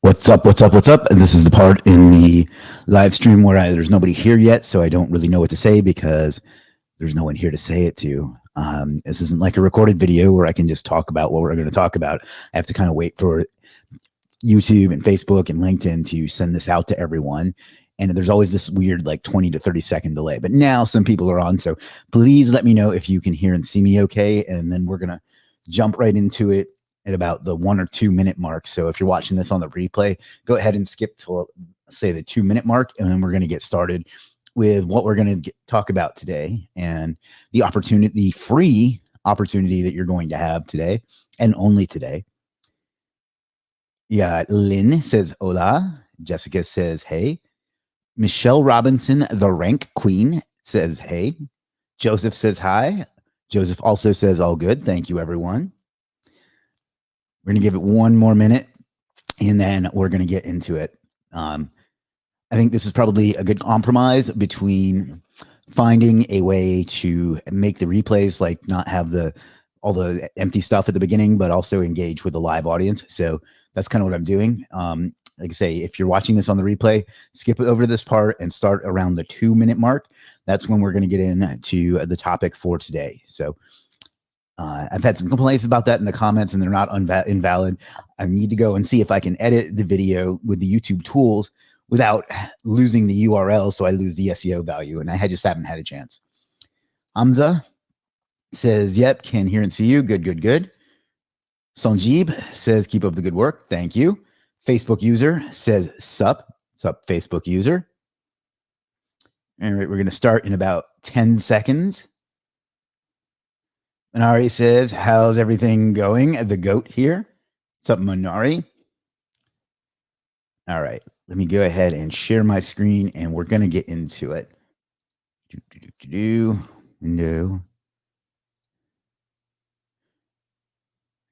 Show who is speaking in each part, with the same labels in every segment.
Speaker 1: What's up? What's up? What's up? And this is the part in the live stream where there's nobody here yet, so I don't really know what to say because there's no one here to say it to. This isn't like a recorded video where I can just talk about what we're going to talk about. I have to kind of wait for YouTube and Facebook and LinkedIn to send this out to everyone. And there's always this weird like 20 to 30 second delay. But now some people are on, so please let me know if you can hear and see me okay. And then we're going to jump right into it at about the 1 or 2 minute mark. So if you're watching this on the replay, go ahead and skip to say the 2 minute mark, and then we're going to get started with what we're going to talk about today and the opportunity, the free opportunity that you're going to have today and only today. Yeah, Lynn says hola. Jessica says hey. Michelle Robinson, the rank queen, says hey. Joseph says hi. Joseph also says all good. Thank you, everyone. We're going to give it 1 more minute, and then we're going to get into it. I think this is probably a good compromise between finding a way to make the replays, like not have all the empty stuff at the beginning, but also engage with the live audience. So that's kind of what I'm doing. Like I say, if you're watching this on the replay, skip over this part and start around the 2 minute mark. That's when we're going to get into the topic for today. So I've had some complaints about that in the comments, and they're not invalid. I need to go and see if I can edit the video with the YouTube tools without losing the URL, so I lose the SEO value, and I just haven't had a chance. Hamza says, yep, can hear and see you. Good, good, good. Sanjeeb says, keep up the good work. Thank you. Facebook user says, sup. Sup, Facebook user. All right, we're going to start in about 10 seconds. Minari says, how's everything going? The goat here. What's up, Minari? All right, let me go ahead and share my screen, and we're going to get into it. Window.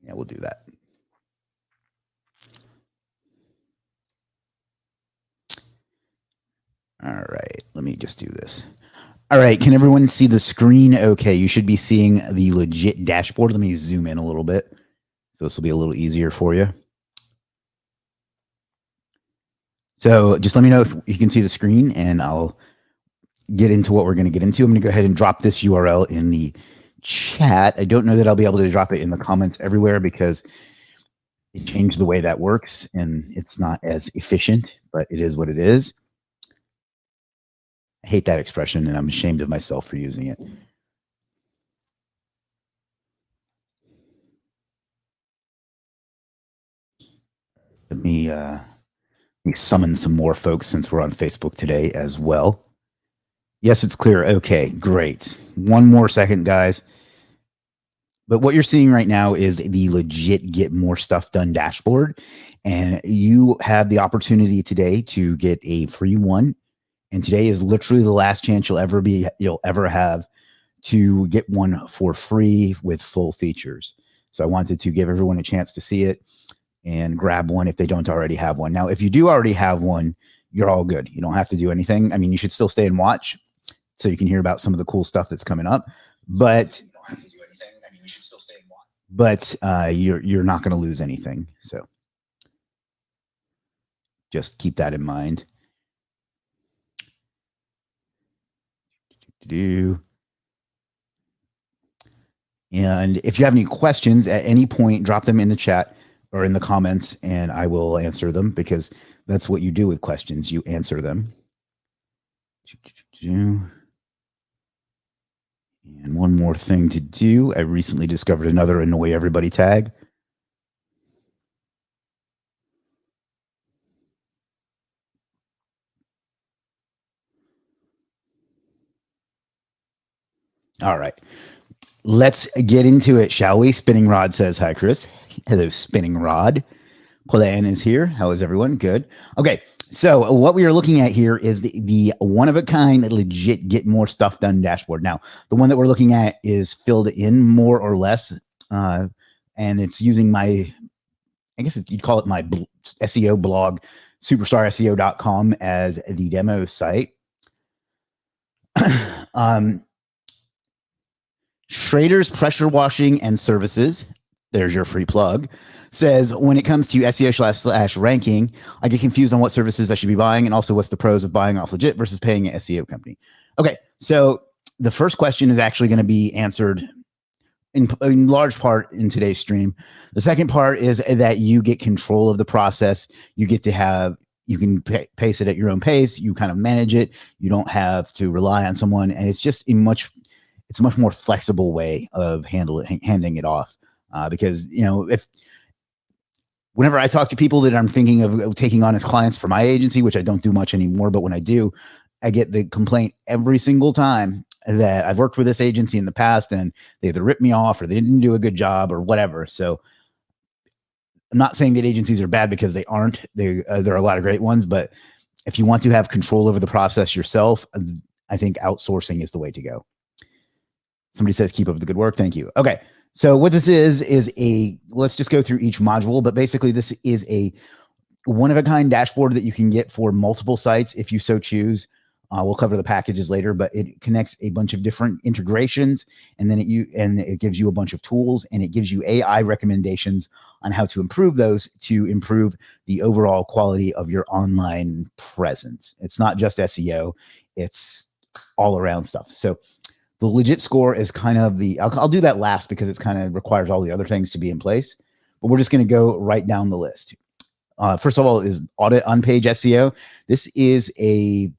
Speaker 1: Yeah, we'll do that. All right, let me just do this. All right, can everyone see the screen okay? You should be seeing the Legiit dashboard. Let me zoom in a little bit, so this will be a little easier for you. So just let me know if you can see the screen, and I'll get into what we're going to get into. I'm going to go ahead and drop this URL in the chat. I don't know that I'll be able to drop it in the comments everywhere because it changed the way that works, and it's not as efficient, but it is what it is. I hate that expression, and I'm ashamed of myself for using it. Let me summon some more folks since we're on Facebook today as well. Yes, it's clear. Okay, great. 1 more second, guys. But what you're seeing right now is the Legiit Get More Stuff Done dashboard, and you have the opportunity today to get a free one. And today is literally the last chance you'll ever have to get one for free with full features. So I wanted to give everyone a chance to see it and grab one if they don't already have one. Now, if you do already have one, you're all good. You don't have to do anything. I mean, you should still stay and watch so you can hear about some of the cool stuff that's coming up. But you don't have to do anything. I mean, you should still stay and watch. But you're not going to lose anything. So just keep that in mind. And if you have any questions at any point, drop them in the chat or in the comments, and I will answer them because that's what you do with questions. You answer them. And one more thing to do. I recently discovered another annoy everybody tag. All right. Let's get into it, shall we? Spinning Rod says, hi, Chris. Hello, Spinning Rod. Plan is here. How is everyone? Good. Okay. So what we are looking at here is the one-of-a-kind Legiit Get More Stuff Done dashboard. Now, the one that we're looking at is filled in more or less, and it's using my, I guess you'd call it my SEO blog, superstarseo.com, as the demo site. Schrader's Pressure Washing and Services. there's your free plug, says, when it comes to SEO / ranking, I get confused on what services I should be buying and also what's the pros of buying off Legiit versus paying an SEO company. Okay, so the first question is actually going to be answered in large part in today's stream. The second part is that you get control of the process. You get to have, you can pace it at your own pace. You kind of manage it. You don't have to rely on someone. And it's just it's a much more flexible way of handing it off. Because, you know, whenever I talk to people that I'm thinking of taking on as clients for my agency, which I don't do much anymore, but when I do, I get the complaint every single time that I've worked with this agency in the past and they either ripped me off or they didn't do a good job or whatever. So I'm not saying that agencies are bad, because they aren't. There are a lot of great ones, but if you want to have control over the process yourself, I think outsourcing is the way to go. Somebody says, keep up the good work. Thank you. Okay. So what this is let's just go through each module, but basically this is a one-of-a-kind dashboard that you can get for multiple sites if you so choose. We'll cover the packages later, but it connects a bunch of different integrations, and then it gives you a bunch of tools, and it gives you AI recommendations on how to improve those to improve the overall quality of your online presence. It's not just SEO, it's all around stuff. So the Legiit score is kind of I'll do that last because it's kind of requires all the other things to be in place, but we're just going to go right down the list. First of all is audit on-page SEO. This is a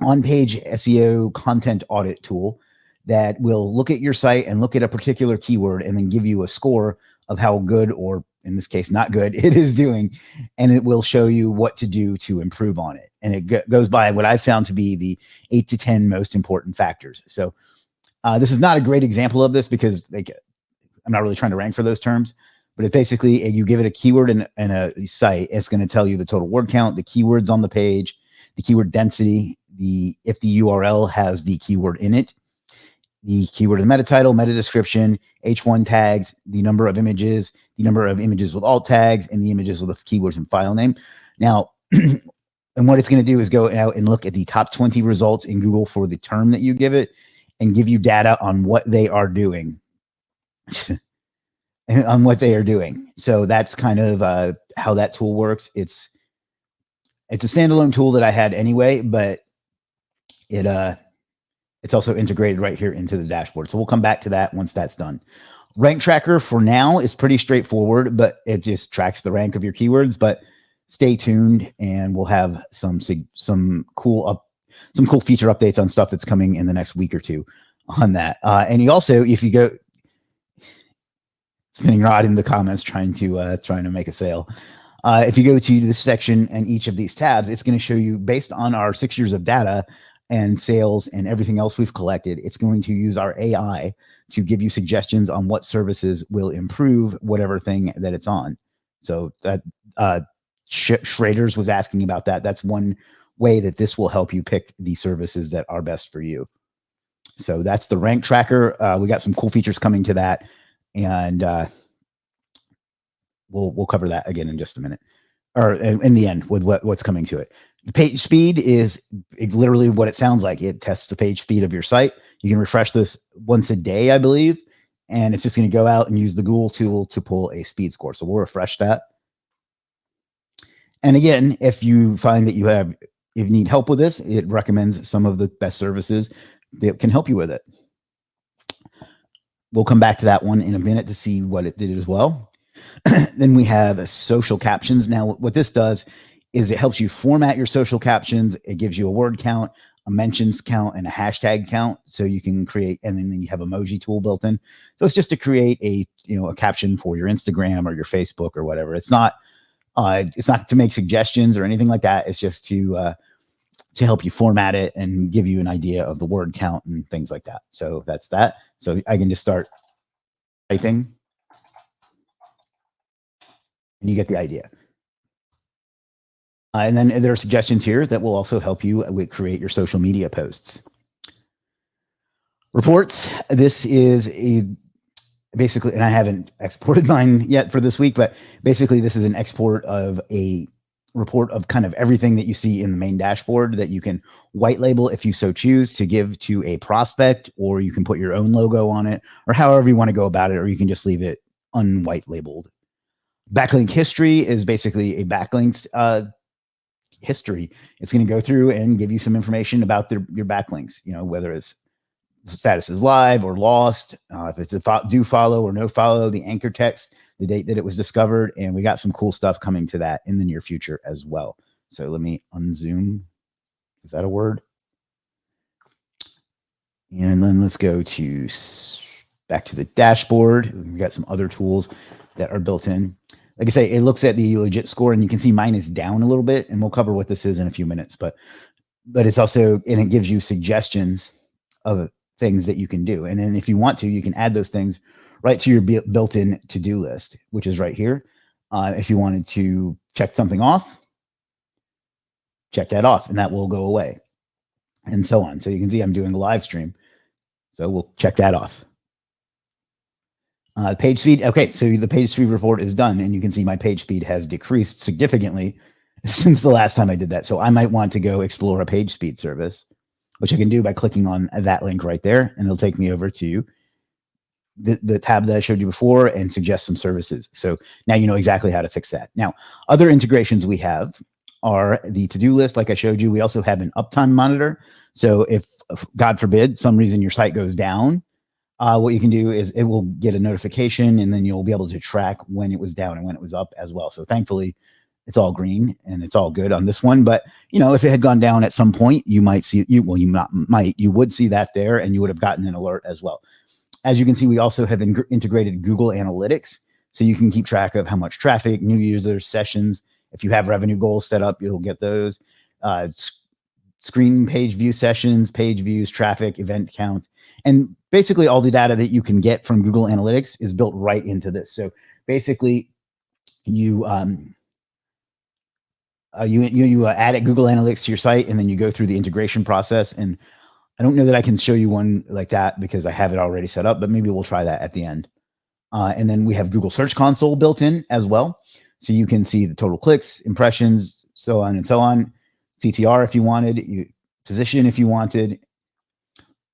Speaker 1: on-page SEO content audit tool that will look at your site and look at a particular keyword and then give you a score of how good, or in this case, not good, it is doing. And it will show you what to do to improve on it. And it goes by what I've found to be the 8 to 10 most important factors. So this is not a great example of this because I'm not really trying to rank for those terms, but it basically, you give it a keyword and a site, it's going to tell you the total word count, the keywords on the page, the keyword density, if the URL has the keyword in it, the keyword of the meta title, meta description, H1 tags, the number of images with alt tags, and the images with the keywords and file name. Now, and what it's going to do is go out and look at the top 20 results in Google for the term that you give it and give you data on what they are doing. So that's kind of how that tool works. It's a standalone tool that I had anyway, but it's also integrated right here into the dashboard. So we'll come back to that once that's done. Rank tracker for now is pretty straightforward, but it just tracks the rank of your keywords. But stay tuned, and we'll have some cool feature updates on stuff that's coming in the next week or two on that. And you also, if you go spinning rod in the comments trying to make a sale. If you go to this section and each of these tabs, it's going to show you, based on our 6 years of data and sales and everything else we've collected, it's going to use our AI to give you suggestions on what services will improve whatever thing that it's on. So that Schrader's was asking about that. That's one way that this will help you pick the services that are best for you. So that's the rank tracker. We got some cool features coming to that, and we'll cover that again in just a minute, or in the end with what's coming to it. The page speed is literally what it sounds like. It tests the page speed of your site. You can refresh this once a day, I believe, and it's just going to go out and use the Google tool to pull a speed score. So we'll refresh that. And again, if you find that you need help with this, it recommends some of the best services that can help you with it. We'll come back to that one in a minute to see what it did as well. Then we have social captions. Now, what this does is it helps you format your social captions. It gives you a word count, a mentions count, and a hashtag count. So you can create, and then you have emoji tool built in. So it's just to create a caption for your Instagram or your Facebook or whatever. It's not to make suggestions or anything like that. It's just to help you format it and give you an idea of the word count and things like that. So that's that. So I can just start typing, and you get the idea. And then there are suggestions here that will also help you create your social media posts. Reports. This is basically, and I haven't exported mine yet for this week, but basically this is an export of a report of kind of everything that you see in the main dashboard that you can white label if you so choose to give to a prospect, or you can put your own logo on it, or however you want to go about it, or you can just leave it unwhite labeled. Backlink history is basically a backlinks history. It's going to go through and give you some information about your backlinks, whether it's status is live or lost, if it's a do follow or no follow, the anchor text, the date that it was discovered, and we got some cool stuff coming to that in the near future as well. So let me unzoom. Is that a word? And then let's go to back to the dashboard. We've got some other tools that are built in. Like I say, it looks at the Legiit score, and you can see mine is down a little bit, and we'll cover what this is in a few minutes. But it's also, and it gives you suggestions of things that you can do. And then if you want to, you can add those things right to your built-in to-do list, which is right here. If you wanted to check something off, check that off, and that will go away, and so on. So you can see I'm doing a live stream. So we'll check that off. Page speed. Okay, so the page speed report is done, and you can see my page speed has decreased significantly since the last time I did that. So I might want to go explore a page speed service, which I can do by clicking on that link right there, and it'll take me over to the tab that I showed you before and suggest some services. So now you know exactly how to fix that. Now, other integrations we have are the to-do list, like I showed you. We also have an uptime monitor. So if, God forbid, some reason your site goes down, what you can do is it will get a notification, and then you'll be able to track when it was down and when it was up as well. So thankfully, it's all green and it's all good on this one. But if it had gone down at some point, you might see you would see that there, and you would have gotten an alert as well. As you can see, we also have integrated Google Analytics, so you can keep track of how much traffic, new users, sessions. If you have revenue goals set up, you'll get those. Screen page view sessions, page views, traffic, event count, and basically all the data that you can get from Google Analytics is built right into this. So basically, you added Google Analytics to your site, and then you go through the integration process. And I don't know that I can show you one like that because I have it already set up, but maybe we'll try that at the end. And then we have Google Search Console built in as well. So you can see the total clicks, impressions, so on and so on. CTR if you wanted, position if you wanted,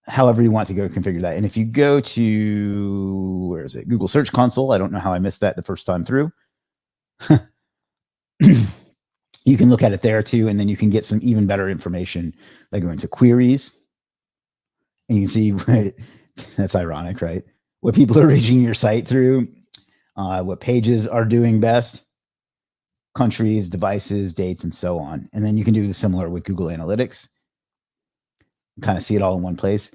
Speaker 1: however you want to go configure that. And if you go to, where is it? Google Search Console. I don't know how I missed that the first time through. You can look at it there too, and then you can get some even better information by going to queries. And you can see, that's ironic, right? What people are reaching your site through, what pages are doing best, countries, devices, dates, and so on. And then you can do the similar with Google Analytics. Kind of see it all in one place.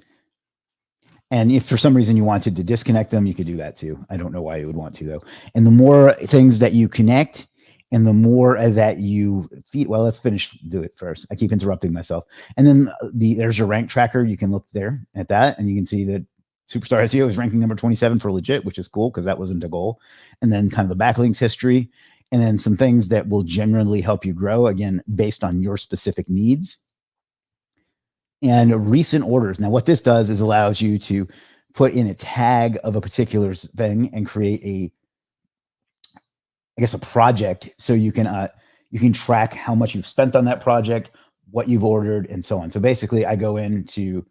Speaker 1: And if for some reason you wanted to disconnect them, you could do that too. I don't know why you would want to though. And the more things that you connect and the more that you feed, well, let's do it first. I keep interrupting myself. And then there's your rank tracker. You can look there at that, and you can see that Superstar SEO is ranking number 27 for Legiit, which is cool because that wasn't a goal. And then kind of the backlinks history, and then some things that will generally help you grow, again, based on your specific needs. And recent orders. Now, what this does is allows you to put in a tag of a particular thing and create a project, so you can track how much you've spent on that project, what you've ordered, and so on. So basically, I go into,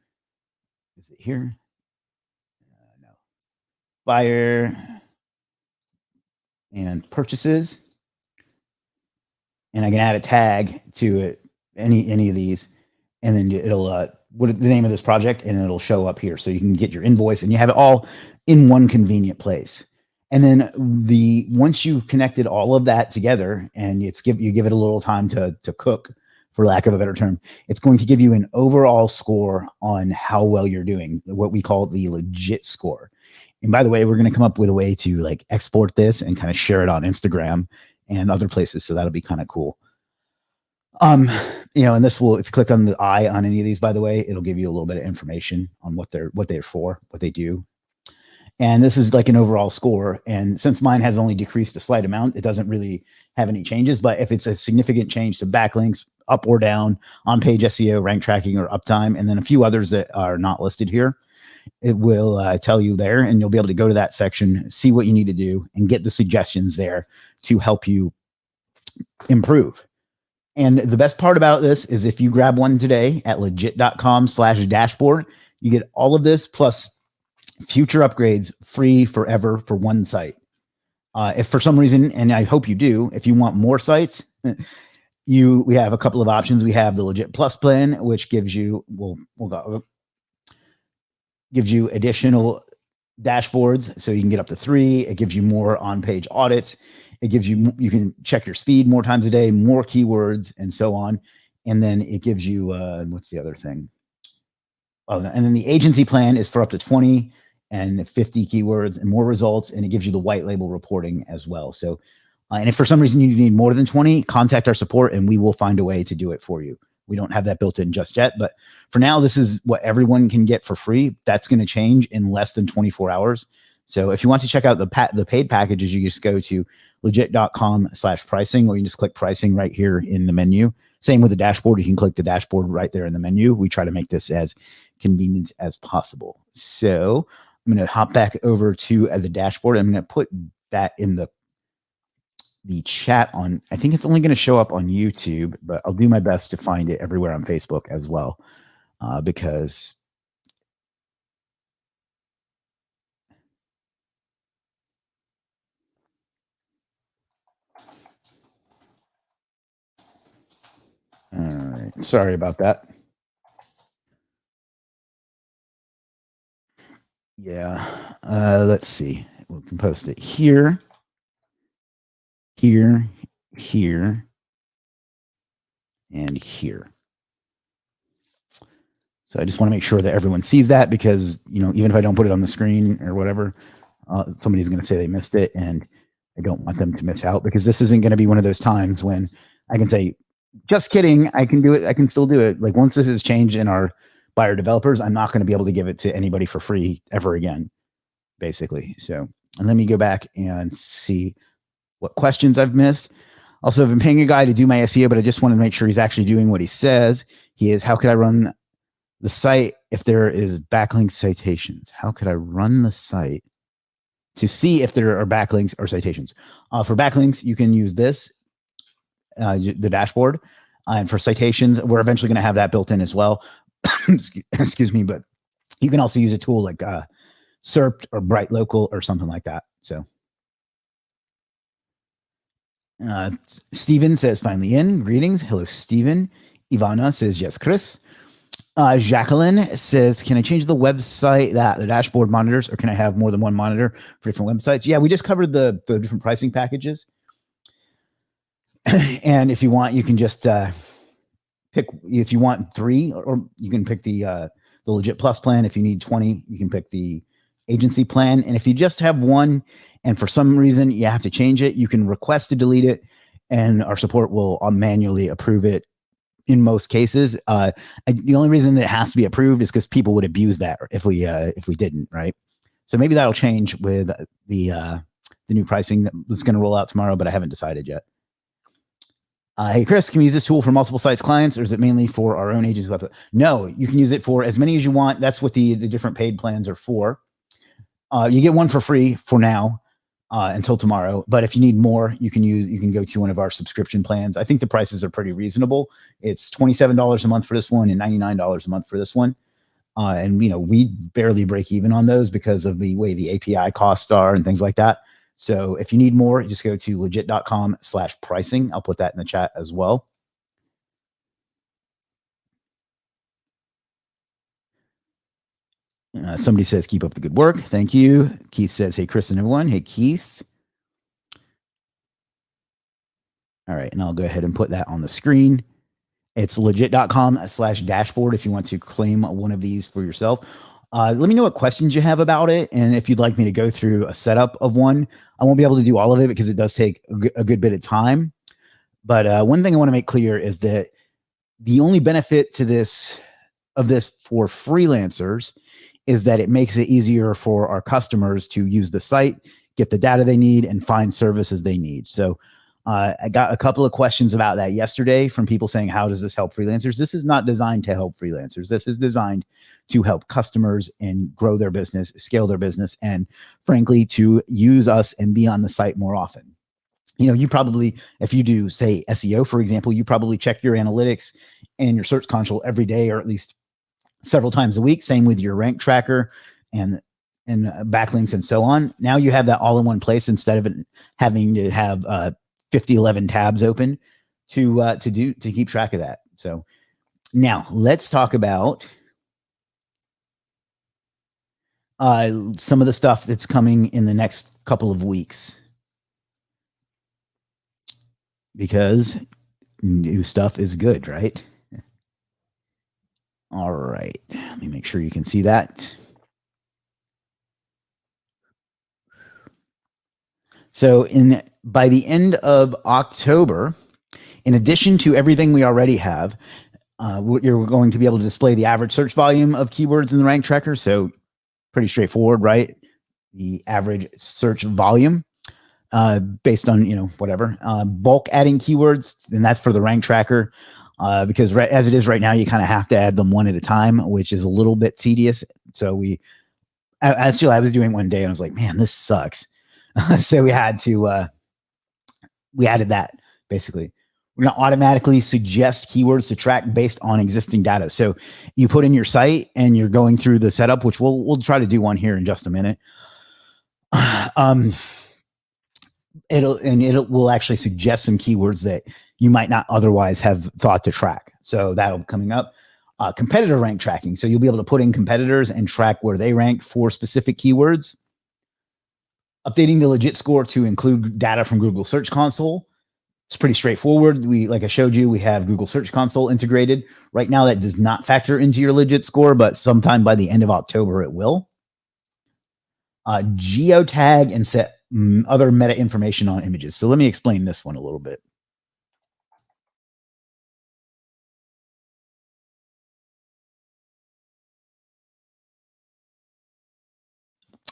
Speaker 1: is it here? No. Buyer and purchases, and I can add a tag to it, any of these, and then it'll what the name of this project, and it'll show up here, so you can get your invoice, and you have it all in one convenient place. And then once you've connected all of that together, and you give it a little time to cook, for lack of a better term, it's going to give you an overall score on how well you're doing, what we call the Legiit score. And by the way, we're going to come up with a way to like export this and kind of share it on Instagram and other places. So that'll be kind of cool. And this will, if you click on the eye on any of these, by the way, it'll give you a little bit of information on what they're for, what they do. And this is like an overall score. And since mine has only decreased a slight amount, it doesn't really have any changes. But if it's a significant change to backlinks, up or down, on-page SEO, rank tracking, or uptime, and then a few others that are not listed here, it will tell you there, and you'll be able to go to that section, see what you need to do, and get the suggestions there to help you improve. And the best part about this is if you grab one today at legiit.com/dashboard, you get all of this plus future upgrades free forever for one site. If for some reason, and I hope you do, if you want more sites, we have a couple of options. We have the Legiit Plus plan, which gives you gives you additional dashboards, so you can get up to 3. It gives you more on-page audits. It gives you can check your speed more times a day, more keywords, and so on. And then it gives you what's the other thing? Oh, and then the agency plan is for up to 20 and 50 keywords and more results, and it gives you the white label reporting as well. So, and if for some reason you need more than 20, contact our support and we will find a way to do it for you. We don't have that built in just yet, but for now, this is what everyone can get for free. That's going to change in less than 24 hours. So if you want to check out the paid packages, you just go to legiit.com/pricing, or you can just click pricing right here in the menu. Same with the dashboard. You can click the dashboard right there in the menu. We try to make this as convenient as possible. So I'm going to hop back over to the dashboard. I'm going to put that in the chat on, I think it's only going to show up on YouTube, but I'll do my best to find it everywhere on Facebook as well, because all right, sorry about that. Yeah, let's see. We can post it here, here, here, and here. So I just want to make sure that everyone sees that, because, even if I don't put it on the screen or whatever, somebody's going to say they missed it, and I don't want them to miss out, because this isn't going to be one of those times when I can say, just kidding, I can do it. I can still do it. Like, once this is changed in our buyer developers, I'm not going to be able to give it to anybody for free ever again, basically. So, and let me go back and see what questions I've missed. Also, I've been paying a guy to do my SEO, but I just want to make sure he's actually doing what he says he is. How could I run the site if there is backlink citations? How could I run the site to see if there are backlinks or citations? For backlinks, you can use this, the dashboard. And for citations, we're eventually going to have that built in as well. Excuse me, but you can also use a tool like SERP or Bright Local or something like that. So Steven says, finally in. Greetings. Hello, Steven. Ivana says, yes, Chris. Jacqueline says, can I change the website that the dashboard monitors, or can I have more than one monitor for different websites? Yeah, we just covered the different pricing packages. And if you want, you can just pick, if you want 3, or you can pick the Legiit Plus plan. If you need 20, you can pick the agency plan. And if you just have one, and for some reason you have to change it, you can request to delete it, and our support will manually approve it in most cases. The only reason that it has to be approved is because people would abuse that if we didn't, right? So maybe that'll change with the new pricing that was going to roll out tomorrow, but I haven't decided yet. Hey, Chris, can we use this tool for multiple sites clients, or is it mainly for our own agents? No, you can use it for as many as you want. That's what the different paid plans are for. You get one for free for now until tomorrow. But if you need more, you can go to one of our subscription plans. I think the prices are pretty reasonable. It's $27 a month for this one and $99 a month for this one. And we barely break even on those because of the way the API costs are and things like that. So if you need more, just go to legiit.com/pricing. I'll put that in the chat as well. Somebody says, keep up the good work. Thank you. Keith says, hey, Chris and everyone. Hey, Keith. All right. And I'll go ahead and put that on the screen. It's legiit.com/dashboard if you want to claim one of these for yourself. Let me know what questions you have about it, and if you'd like me to go through a setup of one. I won't be able to do all of it because it does take a good bit of time. But one thing I want to make clear is that the only benefit to this for freelancers is that it makes it easier for our customers to use the site, get the data they need, and find services they need. So I got a couple of questions about that yesterday from people saying, how does this help freelancers? This is not designed to help freelancers. This is designed to help customers and grow their business, scale their business, and frankly, to use us and be on the site more often. You probably, if you do, say, SEO, for example, you probably check your analytics and your search console every day, or at least several times a week. Same with your rank tracker and and backlinks and so on. Now you have that all in one place instead of it having to have 11 tabs open to keep track of that. So now let's talk about some of the stuff that's coming in the next couple of weeks, because new stuff is good, right? All right, let me make sure you can see that. So by the end of October, in addition to everything we already have, you're going to be able to display the average search volume of keywords in the rank tracker. So pretty straightforward, right? The average search volume based on, whatever. Bulk adding keywords, and that's for the rank tracker. Because as it is right now, you kind of have to add them one at a time, which is a little bit tedious. So I was doing one day and I was like, man, this sucks. So we added that basically. We're going to automatically suggest keywords to track based on existing data. So you put in your site and you're going through the setup, which we'll try to do one here in just a minute. It will actually suggest some keywords that you might not otherwise have thought to track. So that'll be coming up. Competitor rank tracking. So you'll be able to put in competitors and track where they rank for specific keywords. Updating the Legiit score to include data from Google Search Console. It's pretty straightforward. Like I showed you, we have Google Search Console integrated. Right now, that does not factor into your Legiit score, but sometime by the end of October, it will. Geotag and set other meta information on images. So let me explain this one a little bit.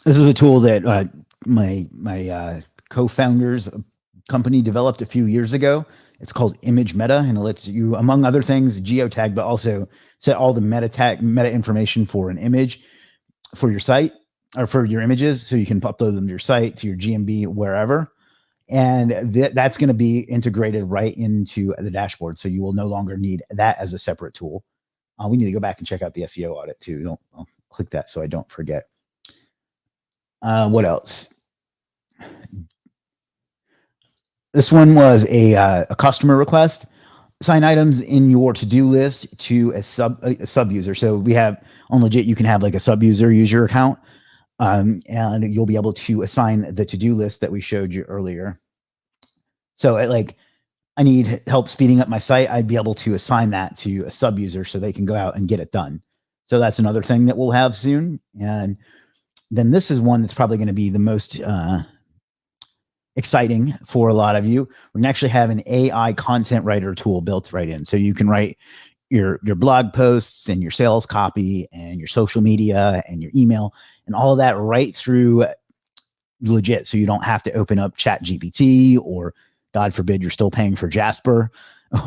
Speaker 1: This is a tool that my co-founders company developed a few years ago. It's called Image Meta, and it lets you, among other things, geotag, but also set all the meta information for an image for your site or for your images, so you can upload them to your site, to your GMB, wherever. And that's going to be integrated right into the dashboard, so you will no longer need that as a separate tool. We need to go back and check out the SEO audit too. I'll click that so I don't forget. What else? This one was a customer request. Assign items in your to-do list to a sub user. So we have on Legiit, you can have like a sub user use your account, and you'll be able to assign the to-do list that we showed you earlier. So I need help speeding up my site. I'd be able to assign that to a sub user so they can go out and get it done. So that's another thing that we'll have soon. And then this is one that's probably going to be the most exciting for a lot of you. We're going to actually have an AI content writer tool built right in. So you can write your blog posts and your sales copy and your social media and your email and all of that right through Legiit. So you don't have to open up ChatGPT, or God forbid, you're still paying for Jasper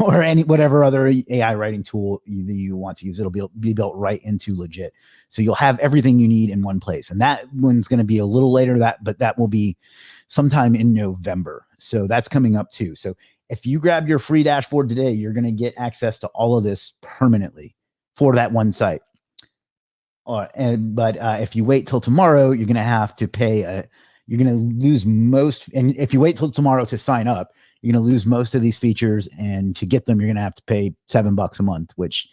Speaker 1: or whatever other AI writing tool you want to use. It'll be built right into Legiit. So you'll have everything you need in one place. And that one's going to be a little later, but that will be sometime in November. So that's coming up too. So if you grab your free dashboard today, you're going to get access to all of this permanently for that one site. But if you wait till tomorrow, you're going to have to pay. You're going to lose most. And if you wait till tomorrow to sign up, you're going to lose most of these features. And to get them, you're going to have to pay $7 a month, which,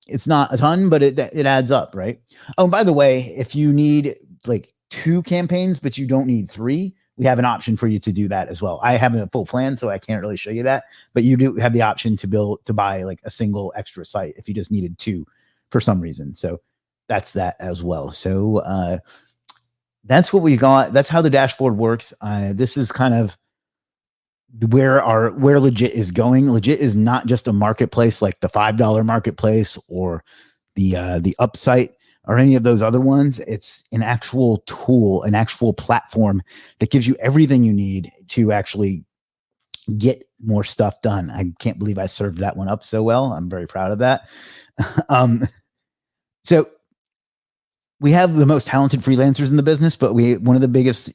Speaker 1: it's not a ton, but it adds up, right? Oh, and by the way, if you need like 2 campaigns, but you don't need 3, we have an option for you to do that as well. I have a full plan, so I can't really show you that, but you do have the option to buy like a single extra site if you just needed 2 for some reason. So that's that as well. So that's what we got. That's how the dashboard works. This is kind of where Legiit is going. Legiit is not just a marketplace like the $5 marketplace or the Up site or any of those other ones. It's an actual tool, an actual platform that gives you everything you need to actually get more stuff done. I can't believe I served that one up so well. I'm very proud of that. So we have the most talented freelancers in the business, but one of the biggest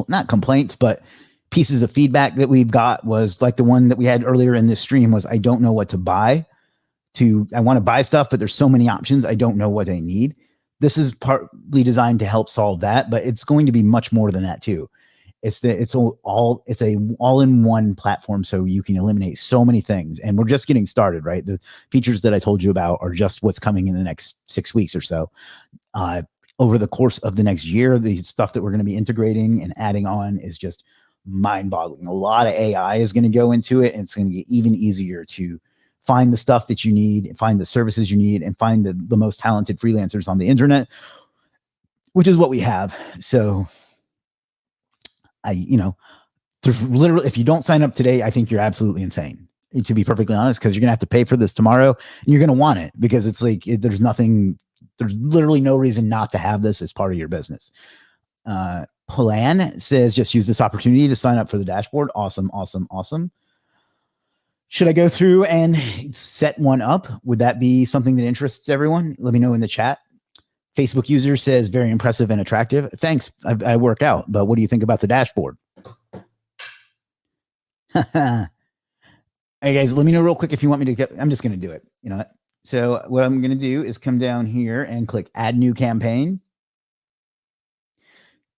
Speaker 1: not complaints, but pieces of feedback that we've got was like the one that we had earlier in this stream was, I don't know what to buy. I want to buy stuff, but there's so many options. I don't know what I need. this is partly designed to help solve that, but it's going to be much more than that too. It's a all-in-one platform, so you can eliminate so many things. And we're just getting started, right? The features that I told you about are just what's coming in the next 6 weeks or so. Over the course of the next year, the stuff that we're going to be integrating and adding on is just mind-boggling. A lot of AI is going to go into it, and it's going to get even easier to find the stuff that you need, and find the services you need, and find the most talented freelancers on the internet, which is what we have. So there's literally, if you don't sign up today, I think you're absolutely insane, to be perfectly honest, because you're going to have to pay for this tomorrow, and you're going to want it because it's like, there's literally no reason not to have this as part of your business. Plan says, just use this opportunity to sign up for the dashboard. Awesome, awesome, awesome. Should I go through and set one up? Would that be something that interests everyone? Let me know in the chat. Facebook user says, very impressive and attractive. Thanks. I work out, but what do you think about the dashboard? Hey guys, let me know real quick if you want me to get, I'm just going to do it. You know what? So what I'm going to do is come down here and click add new campaign.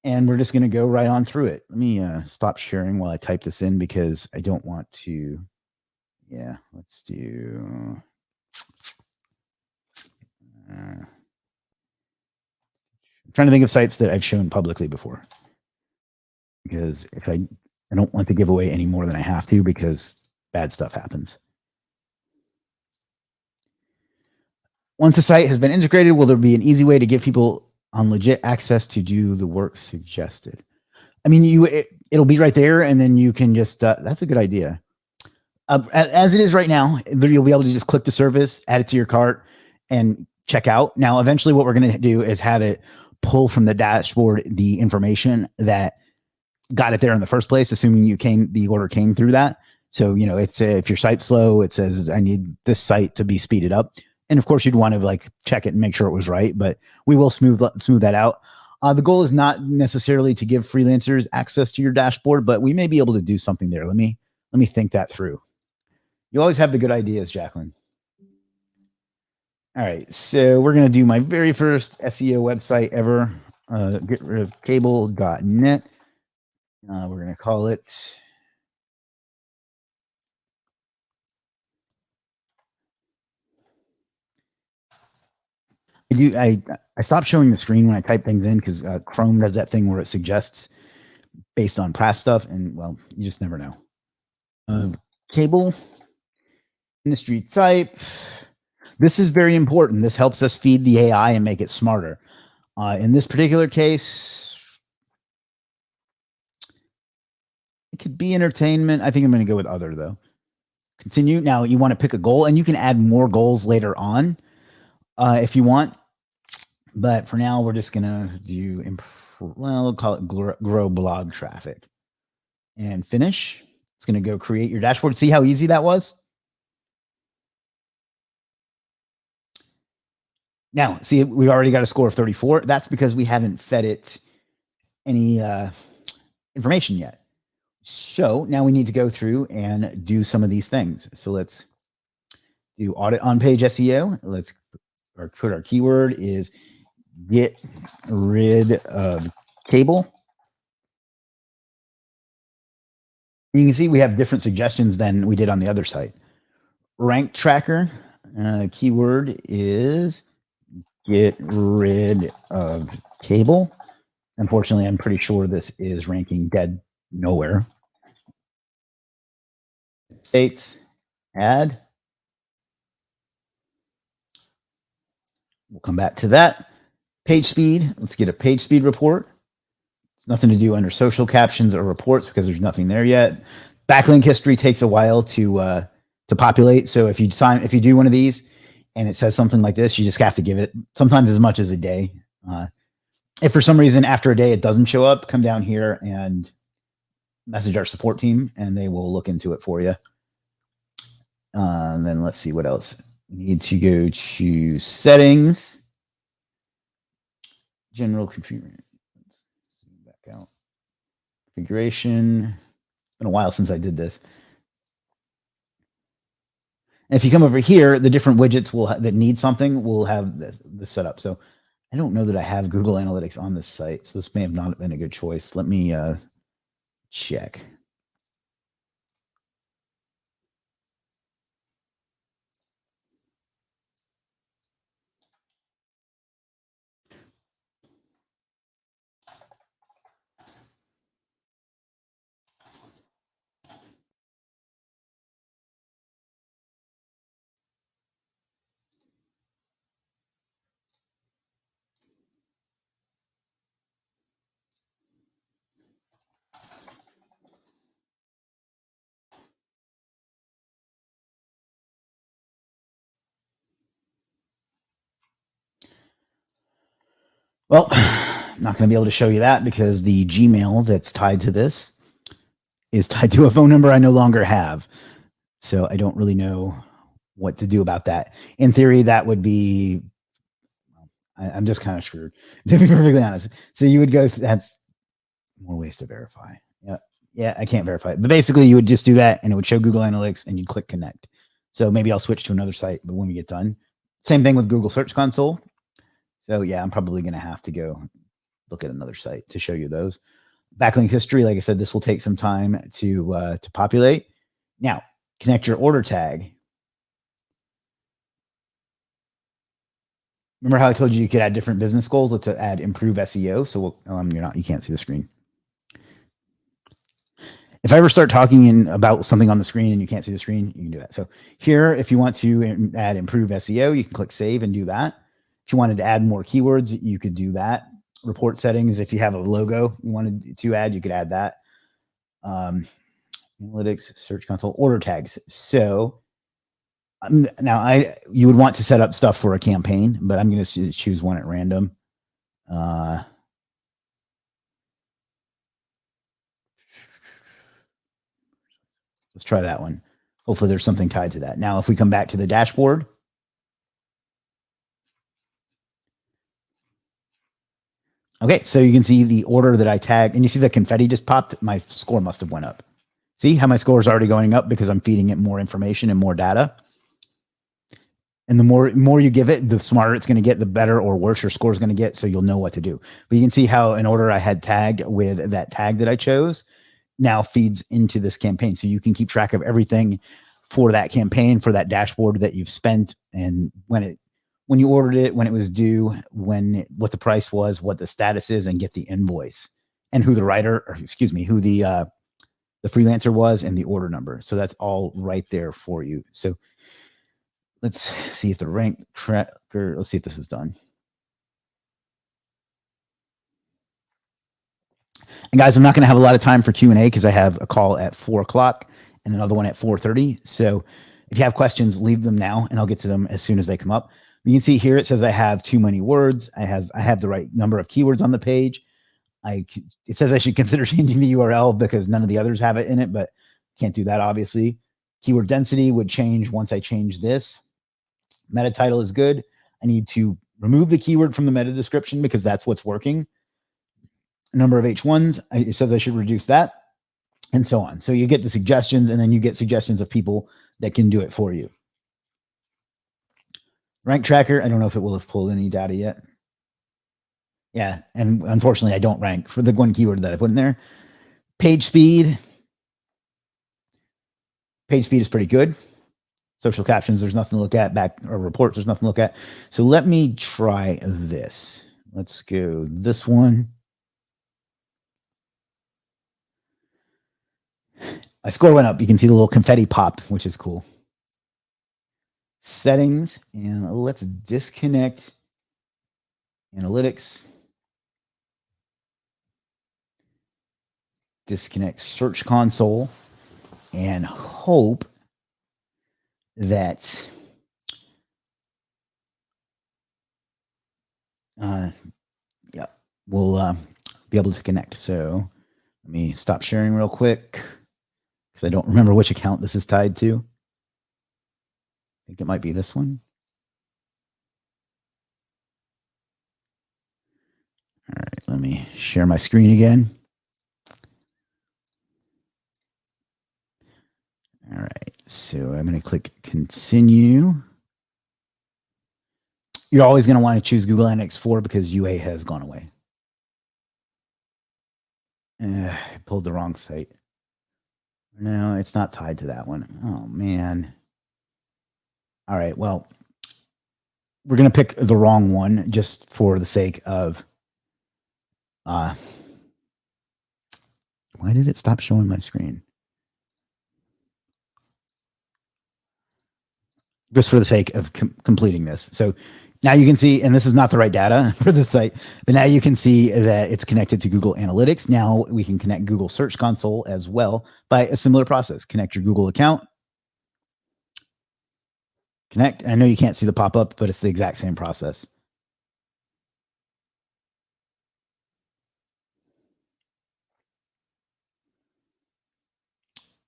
Speaker 1: And we're just going to go right on through it. Let me stop sharing while I type this in, because I don't want to. Yeah, let's do. I'm trying to think of sites that I've shown publicly before, because if I don't want to give away any more than I have to, because bad stuff happens. Once a site has been integrated, will there be an easy way to give people on Legiit access to do the work suggested? I mean, it'll be right there, and then you can just, that's a good idea. As it is right now, you'll be able to just click the service, add it to your cart, and check out. Now, eventually what we're going to do is have it pull from the dashboard the information that got it there in the first place, assuming the order came through that. So, it's if your site's slow, it says, I need this site to be speeded up. And of course, you'd want to check it and make sure it was right, but we will smooth that out. The goal is not necessarily to give freelancers access to your dashboard, but we may be able to do something there. Let me think that through. You always have the good ideas, Jacqueline. All right, so we're going to do my very first SEO website ever. Get rid of cable.net. We're going to call it. I stopped showing the screen when I type things in, because Chrome does that thing where it suggests based on past stuff, and well, you just never know. Cable industry type. This is very important. This helps us feed the AI and make it smarter. In this particular case, it could be entertainment. I think I'm going to go with other, though. Continue. Now, you want to pick a goal, and you can add more goals later on if you want. But for now, we're just going to do, we'll call it grow blog traffic. And finish. It's going to go create your dashboard. See how easy that was? Now, see, we already got a score of 34. That's because we haven't fed it any information yet. So now we need to go through and do some of these things. So let's do audit on page SEO. Let's put our keyword is get rid of cable. You can see we have different suggestions than we did on the other site. Rank tracker, keyword is get rid of cable. Unfortunately, I'm pretty sure this is ranking dead nowhere. States, add. We'll come back to that. Page speed, let's get a page speed report. It's nothing to do under social captions or reports because there's nothing there yet. Backlink history takes a while to populate. So if you do one of these and it says something like this, you just have to give it sometimes as much as a day. If for some reason after a day it doesn't show up, come down here and message our support team and they will look into it for you. And then let's see what else. We need to go to settings, general configuration. Zoom back out. Configuration. It's been a while since I did this. And if you come over here, the different widgets that need something will have this set up. So I don't know that I have Google Analytics on this site, so this may have not been a good choice. Let me check. Well, I'm not going to be able to show you that because the Gmail that's tied to this is tied to a phone number I no longer have. So I don't really know what to do about that. In theory, that would be, I'm just kind of screwed, to be perfectly honest. So you would go, that's more ways to verify. Yeah. Yeah, I can't verify it. But basically, you would just do that and it would show Google Analytics and you'd click connect. So maybe I'll switch to another site, but when we get done, same thing with Google Search Console. So yeah, I'm probably going to have to go look at another site to show you those. Backlink history, like I said, this will take some time to populate. Now, connect your order tag. Remember how I told you could add different business goals? Let's add improve SEO. So you can't see the screen. If I ever start talking about something on the screen and you can't see the screen, you can do that. So here, if you want to add improve SEO, you can click save and do that. If you wanted to add more keywords, you could do that. Report settings, if you have a logo you wanted to add, you could add that. Analytics, Search Console, order tags. So now you would want to set up stuff for a campaign, but I'm going to choose one at random. Let's try that one. Hopefully there's something tied to that. Now, if we come back to the dashboard, okay, so you can see the order that I tagged, and you see the confetti just popped. My score must have went up. See how my score is already going up because I'm feeding it more information and more data. And the more you give it, the smarter it's going to get, the better or worse your score is going to get. So you'll know what to do. But you can see how an order I had tagged with that tag that I chose now feeds into this campaign. So you can keep track of everything for that campaign, for that dashboard that you've spent, and when you ordered it, when it was due, what the price was, what the status is, and get the invoice and who the who the freelancer was and the order number. So that's all right there for you. So let's see if the rank tracker, let's see if this is done. And guys, I'm not going to have a lot of time for Q&A because I have a call at 4:00 and another one at 4:30. So if you have questions, leave them now and I'll get to them as soon as they come up. You can see here, it says I have too many words. I have the right number of keywords on the page. It says I should consider changing the URL because none of the others have it in it, but can't do that, obviously. Keyword density would change once I change this. Meta title is good. I need to remove the keyword from the meta description because that's what's working. Number of H1s, it says I should reduce that, and so on. So you get the suggestions, and then you get suggestions of people that can do it for you. Rank tracker, I don't know if it will have pulled any data yet. Yeah, and unfortunately, I don't rank for the one keyword that I put in there. Page speed. Page speed is pretty good. Social captions, there's nothing to look at. Back or reports, there's nothing to look at. So let me try this. Let's go this one. My score went up. You can see the little confetti pop, which is cool. Settings, and let's disconnect analytics. Disconnect Search Console and hope that we'll be able to connect. So let me stop sharing real quick because I don't remember which account this is tied to. I think it might be this one. All right, let me share my screen again. All right, so I'm going to click continue. You're always going to want to choose Google Analytics 4 because UA has gone away. I pulled the wrong site. No, it's not tied to that one. Oh, man. All right. Well, we're going to pick the wrong one just for the sake of... why did it stop showing my screen? Just for the sake of completing this. So now you can see, and this is not the right data for the site, but now you can see that it's connected to Google Analytics. Now we can connect Google Search Console as well by a similar process. Connect your Google account. Connect. I know you can't see the pop-up, but it's the exact same process.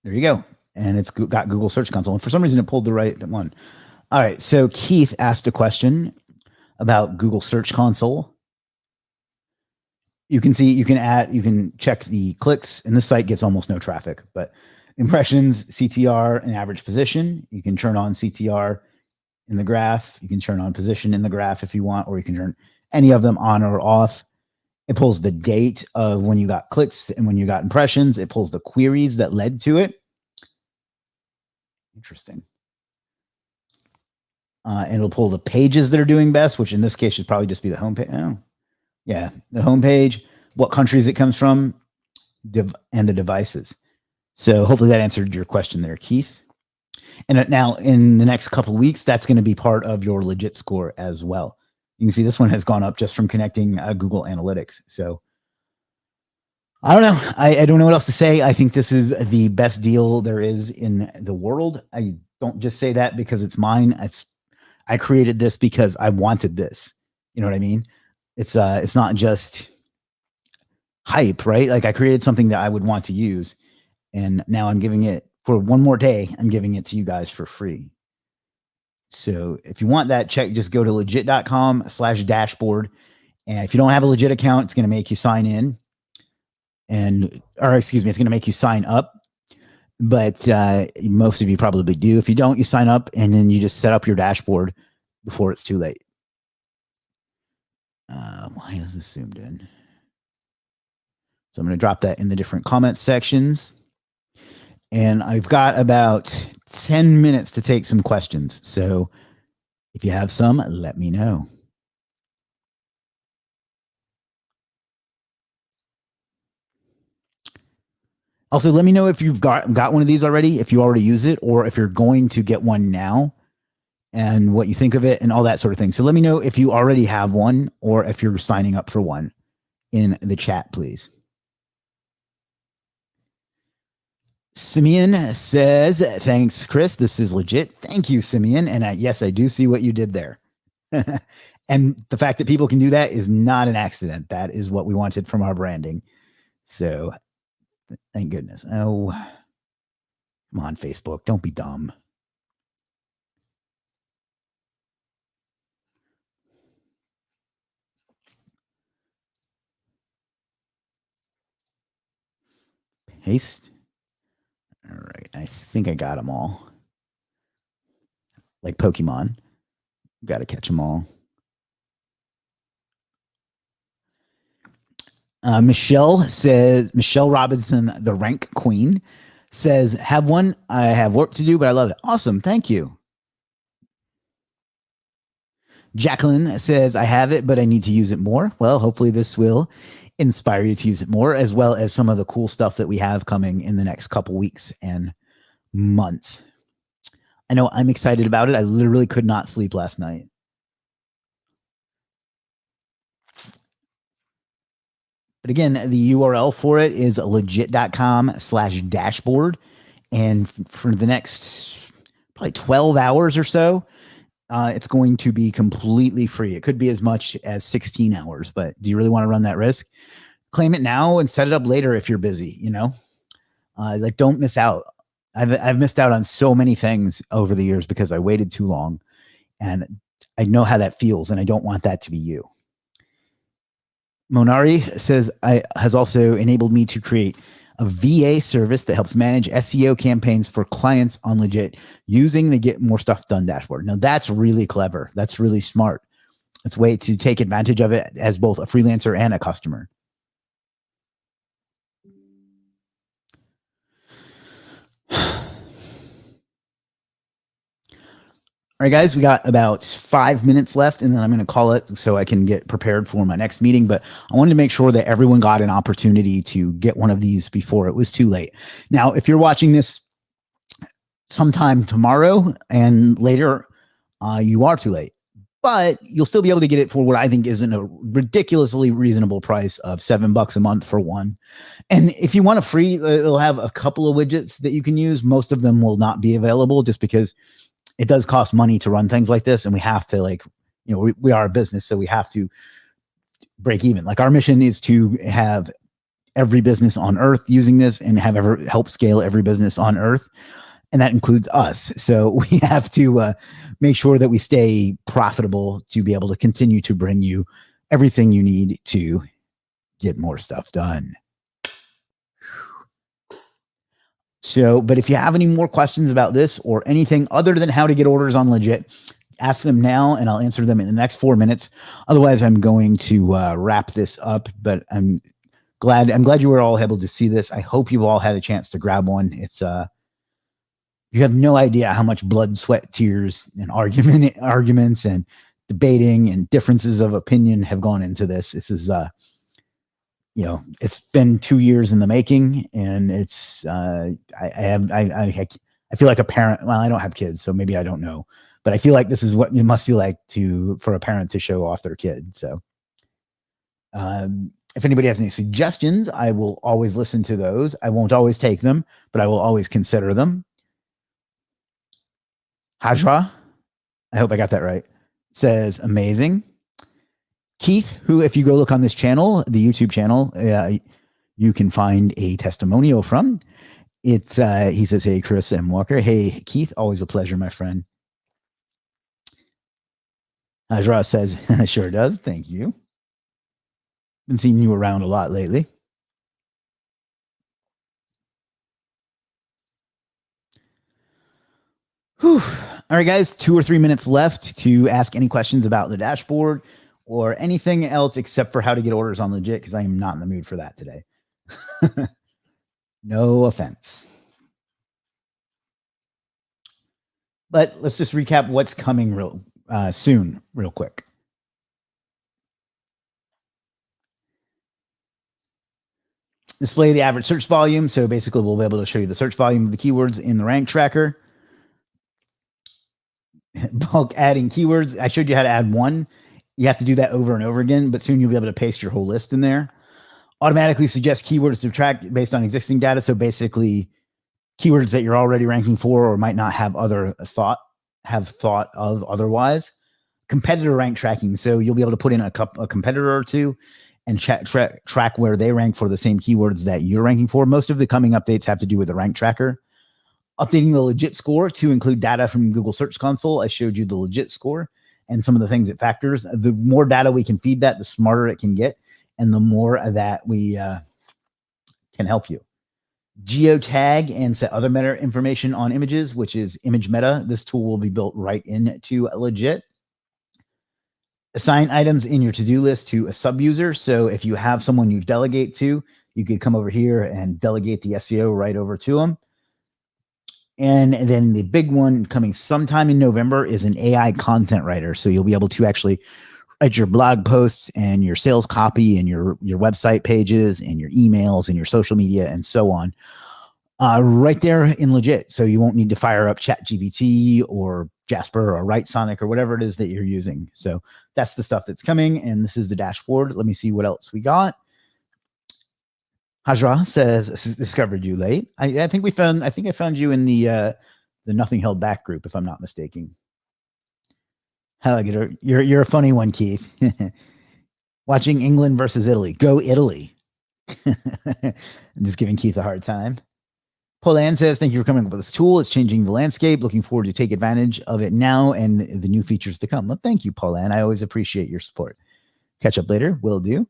Speaker 1: There you go. And it's got Google Search Console. And for some reason, it pulled the right one. All right. So Keith asked a question about Google Search Console. You can see, you can check the clicks, and this site gets almost no traffic, but impressions, CTR, and average position. You can turn on CTR in the graph. You can turn on position in the graph if you want, or you can turn any of them on or off. It pulls the date of when you got clicks and when you got impressions. It pulls the queries that led to it. Interesting. And it'll pull the pages that are doing best, which in this case should probably just be the homepage. Oh, yeah, the homepage, what countries it comes from, and the devices. So hopefully that answered your question there, Keith. And now in the next couple of weeks, that's going to be part of your Legiit score as well. You can see this one has gone up just from connecting Google Analytics. So I don't know. I don't know what else to say. I think this is the best deal there is in the world. I don't just say that because it's mine. I created this because I wanted this. You know what I mean? It's not just hype, right? Like I created something that I would want to use, and now I'm giving it for one more day. I'm giving it to you guys for free. So if you want that, just go to legiit.com/dashboard. And if you don't have a Legiit account, it's going to make you sign in it's going to make you sign up. But most of you probably do. If you don't, you sign up and then you just set up your dashboard before it's too late. Why is this zoomed in? So I'm going to drop that in the different comment sections. And I've got about 10 minutes to take some questions. So if you have some, let me know. Also, let me know if you've got one of these already, if you already use it, or if you're going to get one now and what you think of it and all that sort of thing. So let me know if you already have one or if you're signing up for one in the chat, please. Simeon says, thanks, Chris. This is legit. Thank you, Simeon. And yes, I do see what you did there. And the fact that people can do that is not an accident. That is what we wanted from our branding. So thank goodness. Oh, come on, Facebook. Don't be dumb. Paste. All right. I think I got them all. Like Pokemon. Got to catch them all. Michelle Robinson, the rank queen, says, have one. I have work to do, but I love it. Awesome. Thank you. Jacqueline says, I have it, but I need to use it more. Well, hopefully this will inspire you to use it more, as well as some of the cool stuff that we have coming in the next couple weeks and months. I know I'm excited about it. I literally could not sleep last night. But again, the URL for it is legiit.com/dashboard. And for the next probably 12 hours or so, it's going to be completely free. It could be as much as 16 hours, but do you really want to run that risk? Claim it now and set it up later if you're busy, you know? Like don't miss out. I've missed out on so many things over the years because I waited too long, and I know how that feels, and I don't want that to be you. Monari says, has also enabled me to create a VA service that helps manage SEO campaigns for clients on Legiit using the Get More Stuff Done dashboard. Now that's really clever. That's really smart. It's a way to take advantage of it as both a freelancer and a customer. All right, guys, we got about 5 minutes left, and then I'm going to call it so I can get prepared for my next meeting. But I wanted to make sure that everyone got an opportunity to get one of these before it was too late. Now, if you're watching this sometime tomorrow and later, you are too late. But you'll still be able to get it for what I think isn't a ridiculously reasonable price of $7 a month for one. And if you want a free, it'll have a couple of widgets that you can use. Most of them will not be available just because it does cost money to run things like this. And we have to we are a business, so we have to break even. Like, our mission is to have every business on earth using this and help scale every business on earth. And that includes us. So we have to make sure that we stay profitable to be able to continue to bring you everything you need to get more stuff done. So, but if you have any more questions about this or anything other than how to get orders on Legiit, ask them now and I'll answer them in the next 4 minutes. Otherwise, I'm going to wrap this up, but I'm glad you were all able to see this. I hope you all had a chance to grab one. It's you have no idea how much blood, sweat, tears, and arguments and debating and differences of opinion have gone into this. This is, it's been 2 years in the making, and it's, I feel like a parent. Well, I don't have kids, so maybe I don't know, but I feel like this is what it must feel like for a parent to show off their kid. So, if anybody has any suggestions, I will always listen to those. I won't always take them, but I will always consider them. Hajra, I hope I got that right, says amazing. Keith, who, if you go look on this channel, the YouTube channel, you can find a testimonial from. It's he says, hey, Chris M. Walker. Hey, Keith, always a pleasure, my friend. Hajra says, sure does. Thank you. Been seeing you around a lot lately. Whew. All right, guys, 2 or 3 minutes left to ask any questions about the dashboard or anything else except for how to get orders on Legiit, because I am not in the mood for that today. No offense. But let's just recap what's coming soon, real quick. Display the average search volume. So basically, we'll be able to show you the search volume of the keywords in the rank tracker. Bulk adding keywords. I showed you how to add one. You have to do that over and over again, but soon you'll be able to paste your whole list in there. Automatically suggest keywords to track based on existing data. So basically, keywords that you're already ranking for or might not have thought of otherwise. Competitor rank tracking. So you'll be able to put in a competitor or two and track where they rank for the same keywords that you're ranking for. Most of the coming updates have to do with the rank tracker. Updating the Legiit score to include data from Google Search Console. I showed you the Legiit score and some of the things it factors. The more data we can feed that, the smarter it can get, and the more that we can help you. Geotag and set other meta information on images, which is image meta. This tool will be built right into Legiit. Assign items in your to-do list to a sub-user. So if you have someone you delegate to, you could come over here and delegate the SEO right over to them. And then the big one coming sometime in November is an AI content writer. So you'll be able to actually write your blog posts and your sales copy and your website pages and your emails and your social media and so on right there in Legiit. So you won't need to fire up ChatGPT or Jasper or WriteSonic or whatever it is that you're using. So that's the stuff that's coming. And this is the dashboard. Let me see what else we got. Hajra says, discovered you late. I think I found you in the Nothing Held Back group, if I'm not mistaken. You're a funny one, Keith. Watching England versus Italy. Go Italy. I'm just giving Keith a hard time. Pauline says, thank you for coming up with this tool. It's changing the landscape. Looking forward to take advantage of it now and the new features to come. Well, thank you, Pauline. I always appreciate your support. Catch up later. Will do.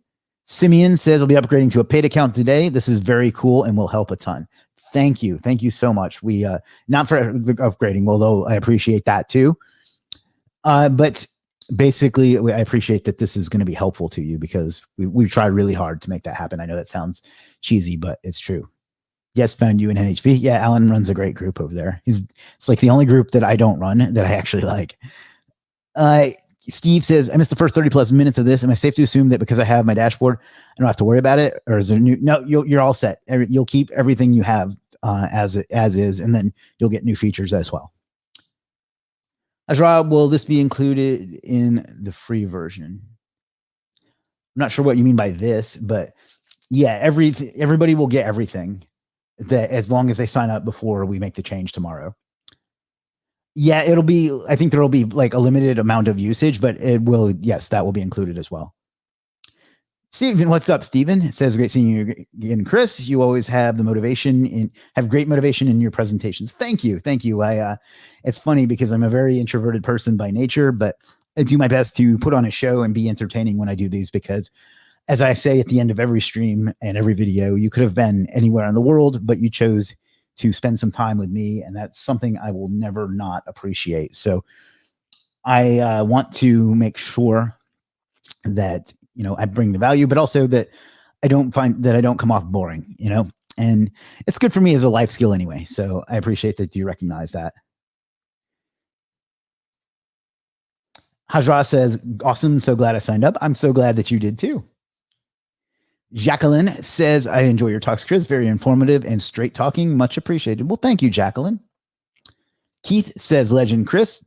Speaker 1: Simeon says, I'll be upgrading to a paid account today. This is very cool and will help a ton. Thank you. Thank you so much. We, not for upgrading, although I appreciate that too. But basically, I appreciate that this is going to be helpful to you because we've tried really hard to make that happen. I know that sounds cheesy, but it's true. Yes, found you in NHP. Yeah, Alan runs a great group over there. It's like the only group that I don't run that I actually like. Steve says, I missed the first 30 plus minutes of this. Am I safe to assume that because I have my dashboard, I don't have to worry about it? Or is there new? No, you're all set. You'll keep everything you have as is, and then you'll get new features as well. Azra, will this be included in the free version? I'm not sure what you mean by this, but yeah, everybody will get everything that as long as they sign up before we make the change tomorrow. Yeah, I think there'll be like a limited amount of usage, but yes, that will be included as well. Steven, what's up, Steven? It says, great seeing you again, Chris. You always have the motivation and have great motivation in your presentations. Thank you. It's funny because I'm a very introverted person by nature, but I do my best to put on a show and be entertaining when I do these because, as I say at the end of every stream and every video, you could have been anywhere in the world, but you chose to spend some time with me, and that's something I will never not appreciate. So I want to make sure that I bring the value, but also that I don't come off boring, and it's good for me as a life skill anyway. So I appreciate that you recognize that. Hajra says, awesome. So glad I signed up. I'm so glad that you did too. Jacqueline says, I enjoy your talks, Chris. Very informative and straight talking. Much appreciated. Well, thank you, Jacqueline. Keith says, legend, Chris.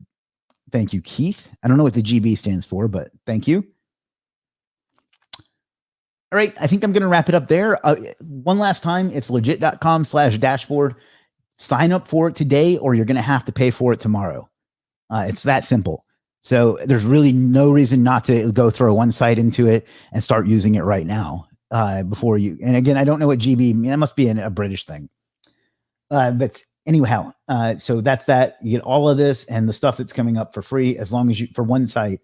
Speaker 1: Thank you, Keith. I don't know what the GB stands for, but thank you. All right, I think I'm going to wrap it up there. One last time, it's legiit.com/dashboard. Sign up for it today, or you're going to have to pay for it tomorrow. It's that simple. So there's really no reason not to go throw one site into it and start using it right now before you. And again, I don't know what GB, that must be a British thing. But anyhow, so that's that. You get all of this and the stuff that's coming up for free for one site.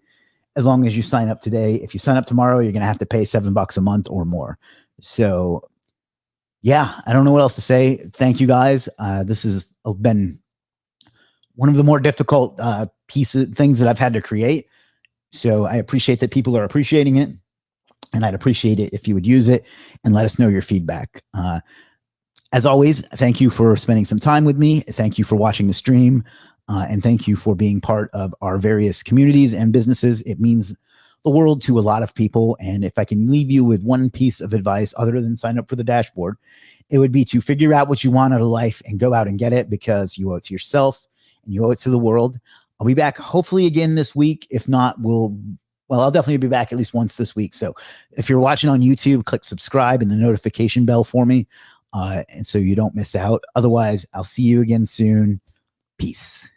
Speaker 1: As long as you sign up today. If you sign up tomorrow, you're going to have to pay $7 a month or more. So yeah, I don't know what else to say. Thank you guys. This has been one of the more difficult things that I've had to create. So I appreciate that people are appreciating it, and I'd appreciate it if you would use it and let us know your feedback. As always, thank you for spending some time with me. Thank you for watching the stream. And thank you for being part of our various communities and businesses. It means the world to a lot of people. And if I can leave you with one piece of advice other than sign up for the dashboard, it would be to figure out what you want out of life and go out and get it, because you owe it to yourself and you owe it to the world. I'll be back hopefully again this week. If not, I'll definitely be back at least once this week. So if you're watching on YouTube, click subscribe and the notification bell for me, and so you don't miss out. Otherwise, I'll see you again soon. Peace.